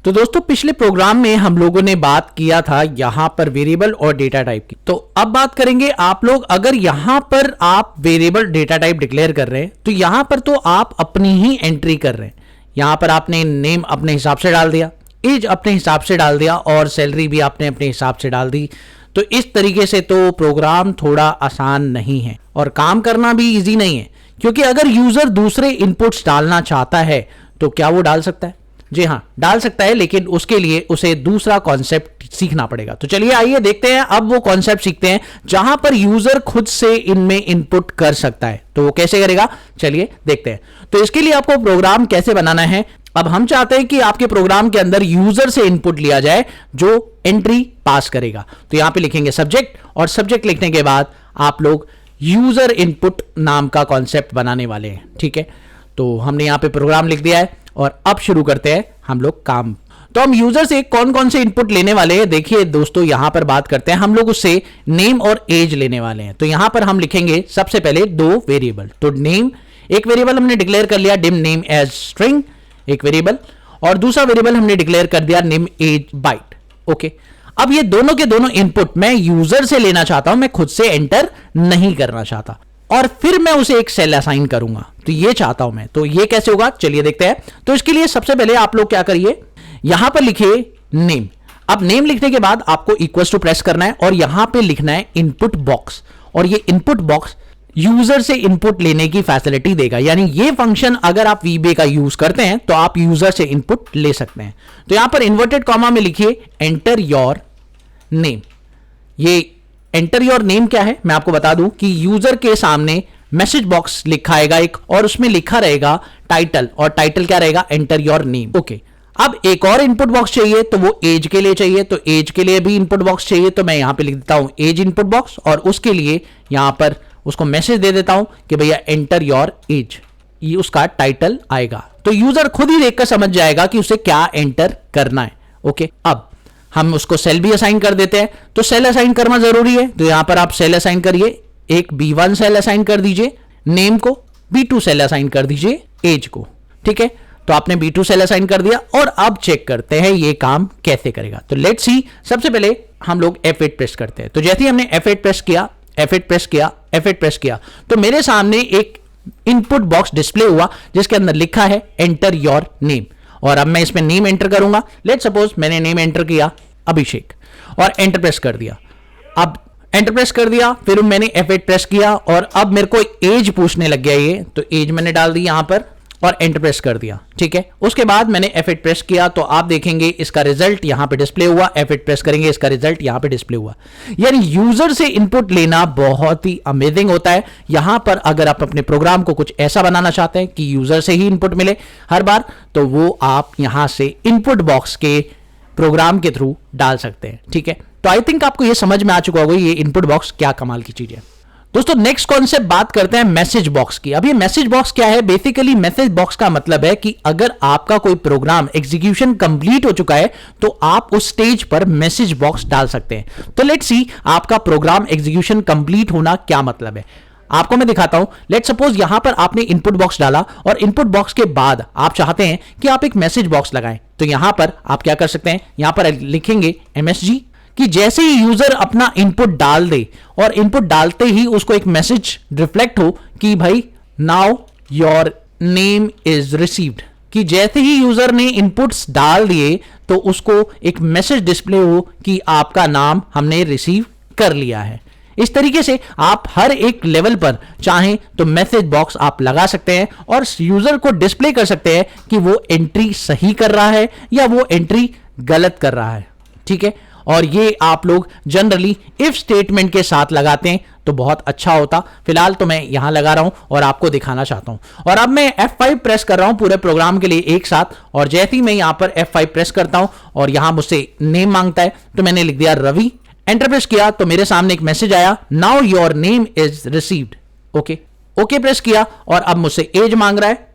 तो दोस्तों पिछले प्रोग्राम में हम लोगों ने बात किया था यहां पर वेरिएबल और डेटा टाइप की। तो अब बात करेंगे आप लोग, अगर यहां पर आप वेरिएबल डेटा टाइप डिक्लेयर कर रहे हैं तो यहां पर तो आप अपनी ही एंट्री कर रहे हैं। यहां पर आपने नेम अपने हिसाब से डाल दिया, एज अपने हिसाब से डाल दिया और सैलरी भी आपने अपने हिसाब से डाल दी। तो इस तरीके से तो प्रोग्राम थोड़ा आसान नहीं है और काम करना भी इजी नहीं है, क्योंकि अगर यूजर दूसरे इनपुट्स डालना चाहता है तो क्या वो डाल सकता है? जी हाँ, डाल सकता है, लेकिन उसके लिए उसे दूसरा कॉन्सेप्ट सीखना पड़ेगा। तो चलिए आइए देखते हैं, अब वो कॉन्सेप्ट सीखते हैं जहां पर यूजर खुद से इनमें इनपुट कर सकता है। तो वो कैसे करेगा, चलिए देखते हैं। तो इसके लिए आपको प्रोग्राम कैसे बनाना है, अब हम चाहते हैं कि आपके प्रोग्राम के अंदर यूजर से इनपुट लिया जाए जो एंट्री पास करेगा। तो यहां पे लिखेंगे सब्जेक्ट, और सब्जेक्ट लिखने के बाद आप लोग यूजर इनपुट नाम का कॉन्सेप्ट बनाने वाले हैं। ठीक है, तो हमने यहां पे प्रोग्राम लिख दिया है और अब शुरू करते हैं हम लोग काम। तो हम यूजर से कौन कौन से इनपुट लेने वाले हैं, देखिए दोस्तों यहां पर बात करते हैं। हम लोग उससे नेम और एज लेने वाले हैं। तो यहां पर हम लिखेंगे सबसे पहले दो वेरिएबल। तो नेम, एक वेरिएबल हमने डिक्लेयर कर लिया डिम नेम एज स्ट्रिंग, एक वेरिएबल, और दूसरा वेरिएबल हमने डिक्लेयर कर दिया नेम एज बाइट। ओके, अब ये दोनों के दोनों इनपुट मैं यूजर से लेना चाहता हूं, मैं खुद से एंटर नहीं करना चाहता, और फिर मैं उसे एक सेल असाइन करूंगा। तो ये चाहता हूं मैं, तो ये कैसे होगा चलिए देखते हैं। तो इसके लिए सबसे पहले आप लोग क्या करिए, यहां पर लिखिए नेम। अब नेम लिखने के बाद आपको इक्वल्स टू प्रेस करना है और यहां पे लिखना है इनपुट बॉक्स, और ये इनपुट बॉक्स यूजर से इनपुट लेने की फैसिलिटी देगा। यानी ये फंक्शन अगर आप वीबे का यूज करते हैं तो आप यूजर से इनपुट ले सकते हैं। तो यहां पर इन्वर्टेड कॉमा में लिखिए एंटर योर नेम। ये एंटर योर नेम क्या है, मैं आपको बता दूं कि यूजर के सामने मैसेज बॉक्स लिखा आएगा एक, और उसमें लिखा रहेगा टाइटल, और टाइटल क्या रहेगा, एंटर योर नेम। ओके, अब एक और इनपुट बॉक्स चाहिए, तो वो एज के लिए चाहिए। तो एज के लिए भी इनपुट बॉक्स चाहिए, तो मैं यहां पे लिख देता हूं एज इनपुट बॉक्स, और उसके लिए यहां पर उसको मैसेज दे देता हूं कि भैया एंटर योर एज, ये उसका टाइटल आएगा। तो यूजर खुद ही देखकर समझ जाएगा कि उसे क्या एंटर करना है। ओके, अब हम उसको सेल भी असाइन कर देते हैं। तो सेल असाइन करना जरूरी है, तो यहां पर आप सेल असाइन करिए, एक B1 सेल असाइन कर दीजिए नेम को, B2 सेल असाइन कर दीजिए एज को। ठीक है, तो आपने B2 सेल असाइन कर दिया, और अब चेक करते हैं ये काम कैसे करेगा। तो लेट्स सी, सबसे पहले हम लोग F8 प्रेस करते हैं। तो जैसे ही हमने F8 प्रेस किया, F8 प्रेस किया, F8 प्रेस किया, तो मेरे सामने एक इनपुट बॉक्स डिस्प्ले हुआ जिसके अंदर लिखा है एंटर योर नेम, और अब मैं इसमें नेम एंटर करूंगा। लेट सपोज मैंने नेम एंटर किया अभिषेक, और एंटर प्रेस कर दिया। अब एंटर प्रेस कर दिया, फिर मैंने F8 प्रेस किया, और अब मेरे को एज पूछने लग गया ये, तो एज मैंने डाल दी यहां पर और एंटर प्रेस कर दिया। ठीक है, उसके बाद मैंने F8 प्रेस किया, तो आप देखेंगे इसका रिजल्ट यहां पे डिस्प्ले हुआ। F8 प्रेस करेंगे, इसका रिजल्ट यहां पे डिस्प्ले हुआ। यानी यूजर से इनपुट लेना बहुत ही अमेजिंग होता है। यहां पर अगर आप अपने प्रोग्राम को कुछ ऐसा बनाना चाहते हैं कि यूजर से ही इनपुट मिले हर बार, तो वो आप यहां से इनपुट बॉक्स के प्रोग्राम के थ्रू डाल सकते हैं। ठीक है, तो आई थिंक आपको ये समझ में आ चुका होगा ये इनपुट बॉक्स क्या कमाल की चीज है। दोस्तों नेक्स्ट कॉन्सेप्ट बात करते हैं मैसेज बॉक्स की। अब ये मैसेज बॉक्स क्या है, बेसिकली मैसेज बॉक्स का मतलब है कि अगर आपका कोई प्रोग्राम एग्जीक्यूशन कंप्लीट हो चुका है तो आप उस स्टेज पर मैसेज बॉक्स डाल सकते हैं। तो लेट्स सी आपका प्रोग्राम एग्जीक्यूशन कंप्लीट होना क्या मतलब है, आपको मैं दिखाता हूं। लेट्स सपोज यहां पर आपने इनपुट बॉक्स डाला, और इनपुट बॉक्स के बाद आप चाहते हैं कि आप एक मैसेज बॉक्स लगाएं। तो यहां पर आप क्या कर सकते हैं, यहां पर लिखेंगे MSG, कि जैसे ही यूजर अपना इनपुट डाल दे और इनपुट डालते ही उसको एक मैसेज रिफ्लेक्ट हो कि भाई now your name is received, कि जैसे ही यूजर ने इनपुट्स डाल दिए तो उसको एक मैसेज डिस्प्ले हो कि आपका नाम हमने रिसीव कर लिया है। इस तरीके से आप हर एक लेवल पर चाहें तो मैसेज बॉक्स आप लगा सकते हैं और यूजर को डिस्प्ले कर सकते हैं कि वो एंट्री सही कर रहा है या वो एंट्री गलत कर रहा है। ठीक है, और ये आप लोग जनरली इफ स्टेटमेंट के साथ लगाते हैं तो बहुत अच्छा होता। फिलहाल तो मैं यहां लगा रहा हूं और आपको दिखाना चाहता हूं। और अब मैं F5 प्रेस कर रहा हूं पूरे प्रोग्राम के लिए एक साथ, और जैसे ही मैं यहां पर F5 प्रेस करता हूं और यहां मुझसे नेम मांगता है, तो मैंने लिख दिया रवि। एंटर प्रेस किया तो मेरे सामने एक मैसेज आया, now your name is received. Okay, okay press किया, और अब मुझसे एज मांग रहा है,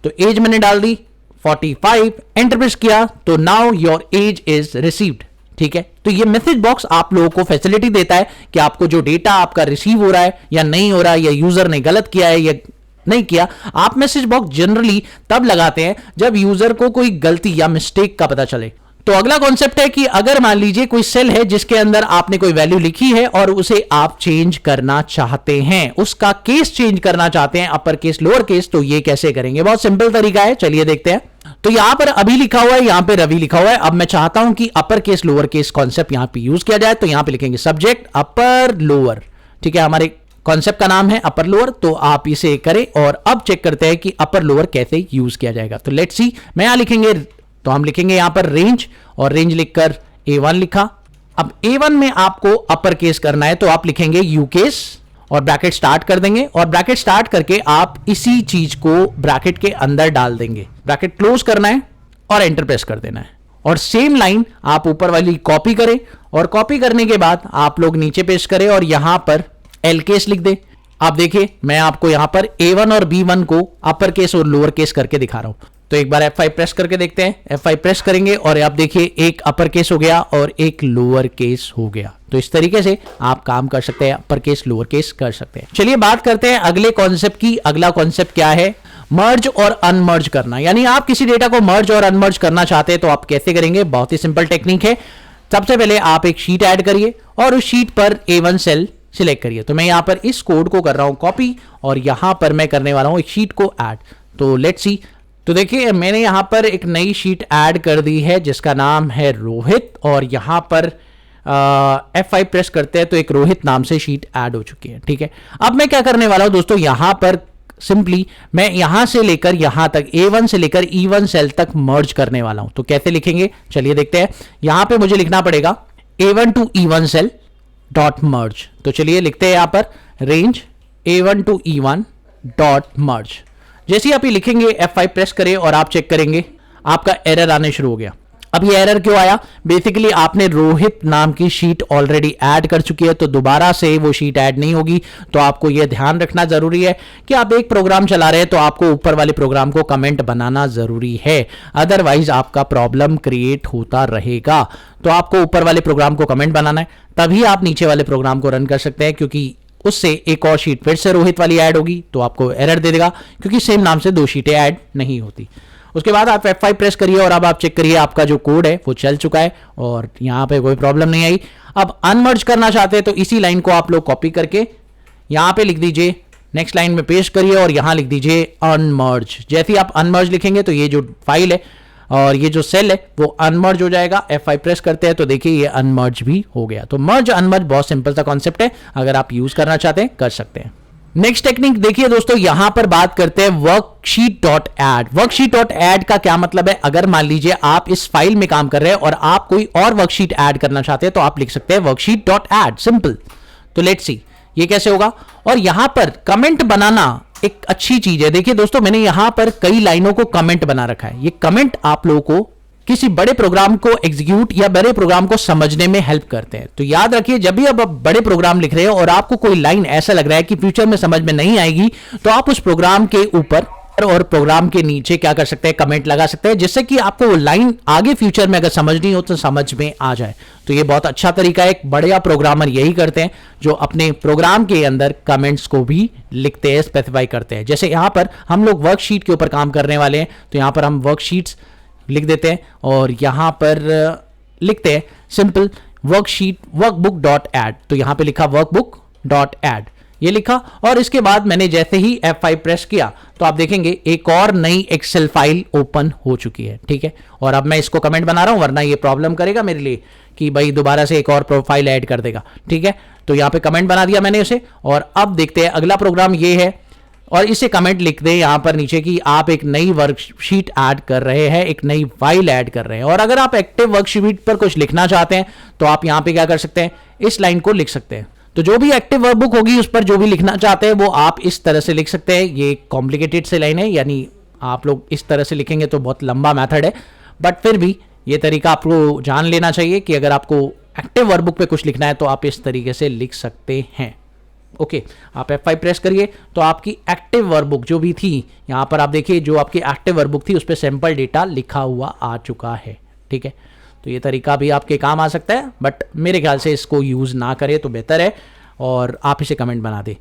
तो एज मैंने डाल दी 45। एंटर प्रेस किया तो now your age is received. ठीक है, तो ये मैसेज बॉक्स आप लोगों को फैसिलिटी देता है कि आपको जो डेटा आपका रिसीव हो रहा है या नहीं हो रहा है, या यूजर ने गलत किया है या नहीं किया। आप मैसेज बॉक्स जनरली तब लगाते हैं जब यूजर को कोई गलती या मिस्टेक का पता चले। तो अगला कॉन्सेप्ट है कि अगर मान लीजिए कोई सेल है जिसके अंदर आपने कोई वैल्यू लिखी है और उसे आप चेंज करना चाहते हैं, उसका केस चेंज करना चाहते हैं, अपर केस लोअर केस, तो ये कैसे करेंगे? बहुत सिंपल तरीका है, चलिए देखते हैं। तो यहां पर अभी लिखा हुआ है, यहां पे रवि लिखा हुआ है। अब मैं चाहता हूं कि upper case lower case concept यहां पे यूज किया जाए, तो यहां पे लिखेंगे सब्जेक्ट अपर लोअर। ठीक है, हमारे कॉन्सेप्ट का नाम है अपर लोअर, तो आप इसे करें और अब चेक करते हैं कि अपर लोअर कैसे यूज किया जाएगा। तो लेट्स सी, मैं यहां लिखेंगे, तो हम लिखेंगे यहां पर रेंज, और रेंज लिखकर A1 लिखा। अब A1 में आपको अपर केस करना है, तो आप लिखेंगे यू केस और ब्रैकेट स्टार्ट कर देंगे, और ब्रैकेट स्टार्ट करके आप इसी चीज को ब्रैकेट के अंदर डाल देंगे। ब्रैकेट क्लोज करना है और एंटर प्रेस कर देना है, और सेम लाइन आप ऊपर वाली कॉपी करें, और कॉपी करने के बाद आप लोग नीचे पेस्ट करें और यहां पर एल केस लिख दें। आप देखिए, मैं आपको यहां पर A1 और B1 को अपर केस और लोअर केस करके दिखा रहा हूं। तो एक बार F5 प्रेस करके देखते हैं। F5 प्रेस करेंगे और आप देखिए एक अपर केस हो गया और एक लोअर केस हो गया। तो इस तरीके से आप काम कर सकते हैं, अपर केस लोअर केस कर सकते हैं। चलिए बात करते हैं अगले कॉन्सेप्ट की। अगला कॉन्सेप्ट क्या है? मर्ज और अनमर्ज करना। यानी आप किसी डेटा को मर्ज और अनमर्ज करना चाहते हैं तो आप कैसे करेंगे? बहुत ही सिंपल टेक्निक है। सबसे पहले आप एक शीट ऐड करिए और उस शीट पर A1 सेल सिलेक्ट करिए। तो मैं यहां पर इस कोड को कर रहा हूं कॉपी, और यहां पर मैं करने वाला हूं एक शीट को ऐड। तो लेट्स सी, तो देखिए मैंने यहां पर एक नई शीट ऐड कर दी है जिसका नाम है रोहित, और यहां पर F5 प्रेस करते हैं तो एक रोहित नाम से शीट ऐड हो चुकी है। ठीक है, अब मैं क्या करने वाला हूं दोस्तों, यहां पर सिंपली मैं यहां से लेकर यहां तक A1 से लेकर E1 सेल तक मर्ज करने वाला हूं। तो कैसे लिखेंगे चलिए देखते हैं। यहां पे मुझे लिखना पड़ेगा A1 to E1 cell dot मर्ज। तो चलिए लिखते हैं यहां पर range A1 to E1 dot मर्ज। जैसे ही आप ये लिखेंगे F5 प्रेस करें और आप चेक करेंगे आपका एरर आने शुरू हो गया। अब ये एरर क्यों आया? बेसिकली आपने रोहित नाम की शीट ऑलरेडी ऐड कर चुकी है, तो दोबारा से वो शीट ऐड नहीं होगी। तो आपको ये ध्यान रखना जरूरी है कि आप एक प्रोग्राम चला रहे हैं तो आपको ऊपर वाले प्रोग्राम को कमेंट बनाना जरूरी है, अदरवाइज आपका प्रॉब्लम क्रिएट होता रहेगा। तो आपको ऊपर वाले प्रोग्राम को कमेंट बनाना है, तभी आप नीचे वाले प्रोग्राम को रन कर सकते हैं, क्योंकि उससे एक और शीट फिर से रोहित वाली ऐड होगी तो आपको एरर दे देगा, क्योंकि सेम नाम से दो शीटें ऐड नहीं होती। उसके बाद आप F5 प्रेस करिए और अब आप चेक करिए आपका जो कोड है वो चल चुका है और यहां पे कोई प्रॉब्लम नहीं आई। अब अनमर्ज करना चाहते हैं तो इसी लाइन को आप लोग कॉपी करके यहां पे लिख दीजिए, नेक्स्ट लाइन में पेस्ट करिए और यहां लिख दीजिए अनमर्ज। जैसे ही आप अनमर्ज लिखेंगे तो ये जो फाइल है और ये जो सेल है वो अनमर्ज हो जाएगा। F5 प्रेस करते हैं तो देखिए ये अनमर्ज भी हो गया। तो मर्ज अनमर्ज बहुत सिंपल सा कॉन्सेप्ट है, अगर आप यूज करना चाहते हैं कर सकते हैं। नेक्स्ट टेक्निक देखिए दोस्तों, यहां पर बात करते हैं worksheet dot add. Worksheet dot add का क्या मतलब है? अगर मान लीजिए आप इस फाइल में काम कर रहे हैं और आप कोई और वर्कशीट ऐड करना चाहते हैं तो आप लिख सकते हैं वर्कशीट डॉट एड, सिंपल। तो लेट्स सी ये कैसे होगा। और यहां पर कमेंट बनाना एक अच्छी चीज है। देखिए दोस्तों, मैंने यहां पर कई लाइनों को कमेंट बना रखा है। ये कमेंट आप लोगों को किसी बड़े प्रोग्राम को एग्जीक्यूट या बड़े प्रोग्राम को समझने में हेल्प करते हैं। तो याद रखिए, जब भी आप बड़े प्रोग्राम लिख रहे हो और आपको कोई लाइन ऐसा लग रहा है कि फ्यूचर में समझ में नहीं आएगी, तो आप उस प्रोग्राम के ऊपर और प्रोग्राम के नीचे क्या कर सकते हैं, कमेंट लगा सकते हैं, जिससे कि आपको वो लाइन आगे फ्यूचर में अगर समझनी हो तो समझ में आ जाए। तो ये बहुत अच्छा तरीका है। एक बढ़िया प्रोग्रामर यही करते हैं जो अपने प्रोग्राम के अंदर कमेंट्स को भी लिखते हैं, स्पेसिफाई करते हैं। जैसे यहां पर हम लोग वर्कशीट के ऊपर काम करने वाले हैं, तो यहां पर हम वर्कशीट्स लिख देते हैं और यहां पर लिखते हैं simple worksheet workbook dot add. तो यहां पे लिखा वर्कबुक डॉट एड, ये लिखा और इसके बाद मैंने जैसे ही F5 प्रेस किया तो आप देखेंगे एक और नई एक्सेल फाइल ओपन हो चुकी है। ठीक है, और अब मैं इसको कमेंट बना रहा हूं, वरना ये प्रॉब्लम करेगा मेरे लिए कि भाई दोबारा से एक और प्रोफाइल ऐड कर देगा। ठीक है, तो यहां पे कमेंट बना दिया मैंने उसे, और अब देखते हैं अगला प्रोग्राम ये है, और इसे कमेंट लिख दें यहां पर नीचे कि आप एक नई वर्कशीट ऐड कर रहे हैं, एक नई फाइल ऐड कर रहे हैं। और अगर आप एक्टिव वर्कशीट पर कुछ लिखना चाहते हैं तो आप यहां पे क्या कर सकते हैं, इस लाइन को लिख सकते हैं। तो जो भी एक्टिव वर्कबुक होगी उस पर जो भी लिखना चाहते हैं वो आप इस तरह से लिख सकते हैं। ये कॉम्प्लिकेटेड से लाइन है, यानी आप लोग इस तरह से लिखेंगे तो बहुत लंबा मेथड है, बट फिर भी ये तरीका आपको जान लेना चाहिए कि अगर आपको एक्टिव वर्कबुक पे कुछ लिखना है तो आप इस तरीके से लिख सकते हैं। ओके, आप F5 प्रेस करिए तो आपकी एक्टिव वर्कबुक जो भी थी, यहां पर आप देखिए जो आपकी एक्टिव वर्कबुक थी उस पर सैंपल डेटा लिखा हुआ आ चुका है। ठीक है, तो ये तरीका भी आपके काम आ सकता है, बट मेरे ख्याल से इसको यूज ना करें तो बेहतर है। और आप इसे कमेंट बना दें।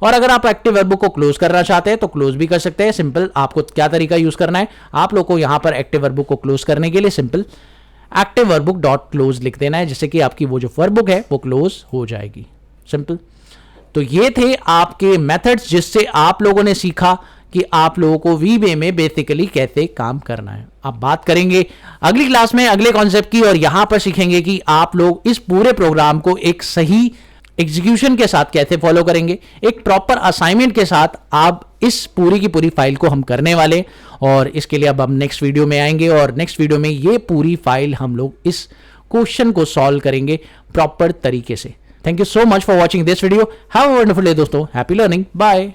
और अगर आप एक्टिव वर्ब को क्लोज करना चाहते हैं तो क्लोज भी कर सकते हैं। सिंपल आपको क्या तरीका यूज करना है, आप लोग को यहां पर एक्टिव वर्ब को क्लोज करने के लिए सिंपल एक्टिव वर्बुक डॉट क्लोज लिख देना है, जिससे कि आपकी वो जो वर्बुक है वो क्लोज हो जाएगी। सिंपल। तो ये थे आपके मेथड्स जिससे आप लोगों ने सीखा कि आप लोगों को वीबे में बेसिकली कैसे काम करना है। अब बात करेंगे अगली क्लास में अगले कॉन्सेप्ट की, और यहां पर सीखेंगे कि आप लोग इस पूरे प्रोग्राम को एक सही एग्जीक्यूशन के साथ कैसे फॉलो करेंगे, एक प्रॉपर असाइनमेंट के साथ आप इस पूरी की पूरी फाइल को हम करने वाले। और इसके लिए अब हम नेक्स्ट वीडियो में आएंगे, और नेक्स्ट वीडियो में ये पूरी फाइल हम लोग इस क्वेश्चन को सॉल्व करेंगे प्रॉपर तरीके से। Thank you so much for watching this video. Have a wonderful day दोस्तों। Happy learning. बाय।